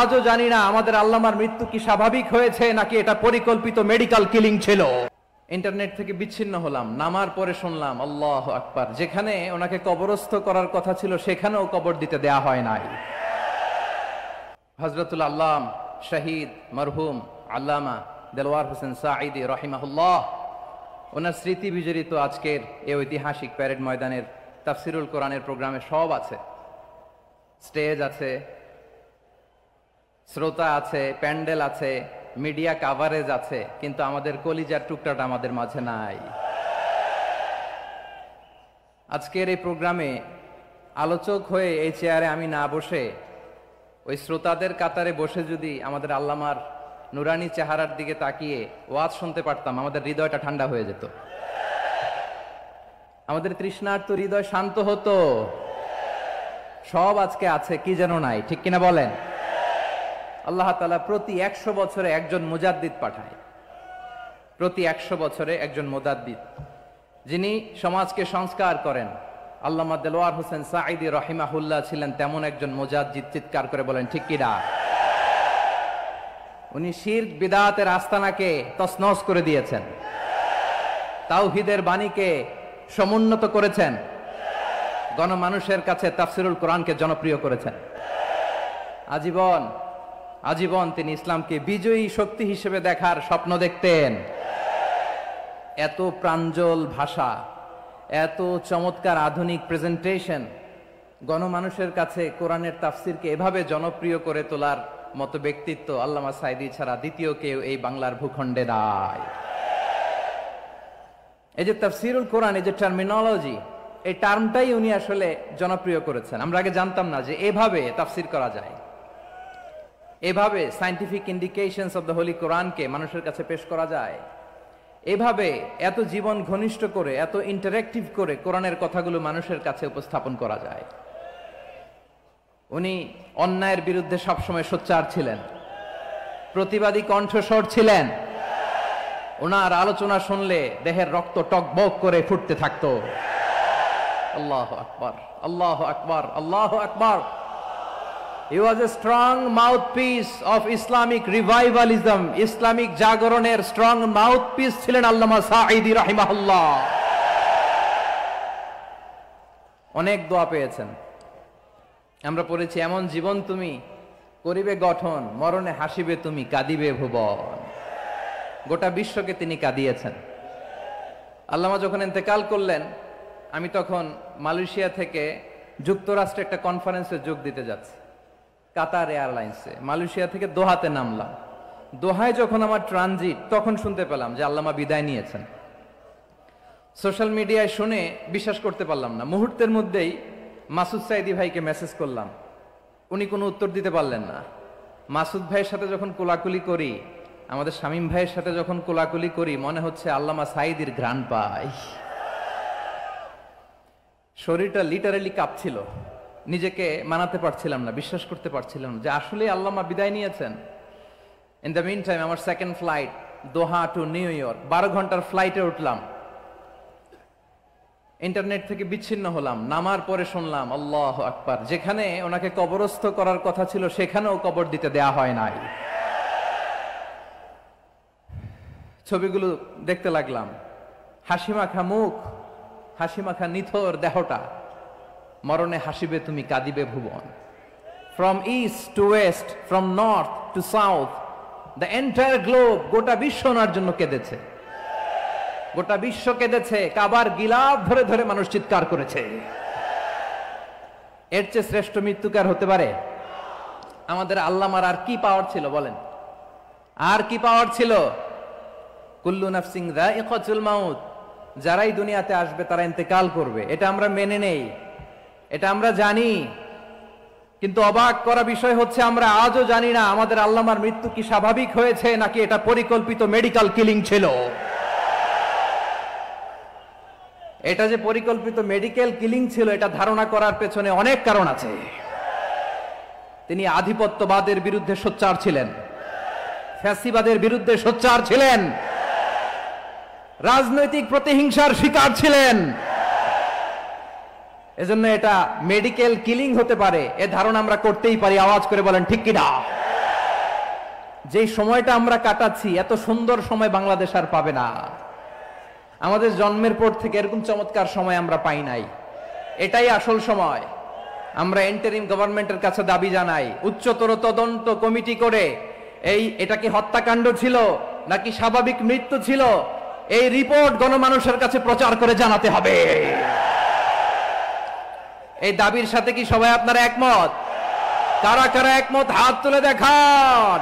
আজও জানি না আমাদের আল্লামার মৃত্যু কি স্বাভাবিক হয়েছে নাকি এটা পরিকল্পিত মেডিকেল কিলিং ছিল। ইন্টারনেট থেকে বিচ্ছিন্ন হলাম, নামার পরে শুনলাম আল্লাহু আকবার, যেখানে ওনাকে কবরস্থ করার কথা ছিল সেখানেও কবর দিতে দেয়া হয় নাই। হযরতুল আল্লাম শহীদ মরহুম আল্লামা দেলওয়ার হোসেন সাঈদী রাহিমাহুল্লাহ, ওনার স্মৃতি বিজড়িত আজকের এই ঐতিহাসিক প্যারেড ময়দানের তাফসিরুল কোরআনের প্রোগ্রামে সব আছে, স্টেজ আছে, শ্রোতা আছে, প্যান্ডেল আছে, মিডিয়া কাভারেজ আছে, কিন্তু আমাদের কলিজার টুকটাটা আমাদের মাঝে নাই। আজকের এই প্রোগ্রামে আলোচক হয়ে এই চেয়ারে আমি না বসে ওই শ্রোতাদের কাতারে বসে যদি আমাদের আল্লামার নুরানি চেহারার দিকে তাকিয়ে ওয়াজ শুনতে পারতাম, আমাদের হৃদয়টা ঠান্ডা হয়ে যেত, আমাদের তৃষ্ণার্ত হৃদয় শান্ত হতো। সব আজকে আছে, কি যেন নাই, ঠিক কিনা বলেন? আল্লাহ তাআলা প্রতি 100 বছরে একজন মুজাদ্দিদ পাঠায়, প্রতি 100 বছরে একজন মুজাদ্দিদ, যিনি সমাজকে সংস্কার করেন। আল্লামা দেলওয়ার হোসেন সাঈদী রাহিমাহুল্লাহ ছিলেন তেমন একজন মুজাদ্দিদ। চিৎকার করে বলেন ঠিক কিনা? উনি শিরক বিদআতের আস্তানাকে তছনছ করে দিয়েছেন, তাওহীদের বাণীকে সমুন্নত করেছেন, গণমানুষের কাছে তাফসিরুল কোরআনকে জনপ্রিয় করেছেন। আজীবন আজীবন তিনি ইসলামকে বিজয়ী শক্তি হিসেবে দেখার স্বপ্ন দেখতেন। এত প্রাঞ্জল ভাষা, এত চমৎকার আধুনিক প্রেজেন্টেশন, গণমানুষের কাছে কোরআনের তাফসিরকে এভাবে জনপ্রিয় করে তোলার মতো ব্যক্তিত্ব আল্লামা সাঈদী ছাড়া দ্বিতীয় কেউ এই বাংলার ভূখণ্ডে নাই। এই যে তাফসিরুল কোরআন, এই যে টার্মিনোলজি, এই টার্মটাই উনি আসলে জনপ্রিয় করেছেন। আমরা আগে জানতাম না যে এভাবে তাফসির করা যায়, এভাবে scientific indications of the Holi কোরআনকে মানুষের কাছে পেশ করা যায়, এভাবে এত জীবন ঘনিষ্ঠ করে, এত ইন্টারেক্টিভ করে কোরআনের কথাগুলো মানুষের কাছে উপস্থাপন করা যায়। উনি অন্যায়ের বিরুদ্ধে সবসময় সোচ্চার ছিলেন, প্রতিবাদী কণ্ঠস্বর ছিলেন। ওনার আলোচনা শুনলে দেহের রক্ত টকবক করে ফুটতে থাকতো। আল্লাহু আকবার, আল্লাহু আকবার, আল্লাহু আকবার। He was a strong mouthpiece of Islamic revivalism. Islamic জাগরণের স্ট্রং মাউথপিস ছিলেন আল্লামা সাঈদী রাহিমাহুল্লাহ। অনেক দোয়া পেয়েছেন, আমরা পড়েছি, এমন জীবন তুমি করিবে গঠন, মরণে হাসিবে তুমি, কাঁদিবে ভুবন। গোটা বিশ্বকে তিনি কাঁদিয়েছেন। আল্লামা যখন ইন্তেকাল করলেন, আমি তখন মালয়েশিয়া থেকে যুক্তরাষ্ট্রে একটা কনফারেন্সে যোগ দিতে যাচ্ছি, কাতার এয়ারলাইন্সে। মালয়েশিয়া থেকে দোহাতে নামলাম। দোহায় যখন আমার ট্রানজিট, তখন শুনতে পেলাম যে আল্লামা বিদায় নিয়েছেন। সোশ্যাল মিডিয়ায় শুনে বিশ্বাস করতে পারলাম না। মুহূর্তের মধ্যেই মাসুদ সাঈদী ভাইকে মেসেজ করলাম, উনি কোনো উত্তর দিতে পারলেন না। মাসুদ ভাইয়ের সাথে যখন কোলাকুলি করি, আমাদের শামীম ভাইয়ের সাথে যখন কোলাকুলি করি, মনে হচ্ছে আল্লামা সাঈদীর ঘ্রাণ পাই। শরীরটা লিটারালি কাঁপছিল, নিজেকে মানাতে পারছিলাম না, বিশ্বাস করতে পারছিলাম না যে আসলে আল্লামা বিদায় নিয়েছেন। ইন দ্য মিন টাইম আমার সেকেন্ড ফ্লাইট দোহা টু নিউ ইয়র্ক, 12 ঘন্টার ফ্লাইটে উঠলাম। ইন্টারনেট থেকে বিচ্ছিন্ন হলাম, নামার পরে শুনলাম আল্লাহু আকবার, যেখানে ওনাকে কবরস্থ করার কথা ছিল সেখানেও কবর দিতে দেয়া হয় নাই। ছবিগুলো দেখতে লাগলাম, হাসিমাখা মুখ, হাসিমাখা নিথর দেহটা, মরণে হাসিবে তুমি, কাঁদিবে ভুবন। From east to west, from north to south, the entire globe, গোটা বিশ্ব ওনার জন্য কেঁদেছে, গোটা বিশ্ব কেঁদেছে। কাবার গিলাফ ধরে ধরে মানুষ চিৎকার করেছে। এর চেয়ে শ্রেষ্ঠ মৃত্যুকার হতে পারে? আমাদের আল্লামার আর কি পাওয়ার ছিল বলেন? আর কি পাওয়ার ছিল? কুল্লু নাফসিন যায়িকাতুল মাউত, যারাই দুনিয়াতে আসবে তারা ইন্তেকাল করবে, এটা আমরা মেনে নেই, এটা আমরা জানি। কিন্তু অবাক করা বিষয় হচ্ছে আমরা আজও জানি না আমাদের আল্লামার মৃত্যু কি স্বাভাবিক হয়েছে নাকি এটা পরিকল্পিত মেডিকেল কিলিং ছিল। এটা যে পরিকল্পিত মেডিকেল কিলিং ছিল, এটা ধারণা করার পেছনে অনেক কারণ আছে। তিনি আধিপত্যবাদের বিরুদ্ধে সোচ্চার ছিলেন, ফ্যাসিবাদের বিরুদ্ধে সোচ্চার ছিলেন, রাজনৈতিক প্রতিহিংসার শিকার ছিলেন। এজন্য এটা মেডিকেল কিলিং হতে পারে এ ধারণা আমরা করতেই পারি। আওয়াজ করে বলেন ঠিক কিনা? যেই সময়টা আমরা কাটাচ্ছি, এত সুন্দর সময় বাংলাদেশ আর পাবে না। আমাদের জন্মের পর থেকে এরকম চমৎকার সময় আমরা পাই নাই। এটাই আসল সময়। আমরা ইন্টারিম গভর্নমেন্টের কাছে দাবি জানাই, উচ্চতর তদন্ত কমিটি করে এটা কি হত্যাকাণ্ড ছিল নাকি স্বাভাবিক মৃত্যু ছিল, এই রিপোর্ট গণমানুষের কাছে প্রচার করে জানাতে হবে। এই দাবির সাথে কি সবাই আপনারা একমত? কারা কারা একমত হাত তুলে দেখান।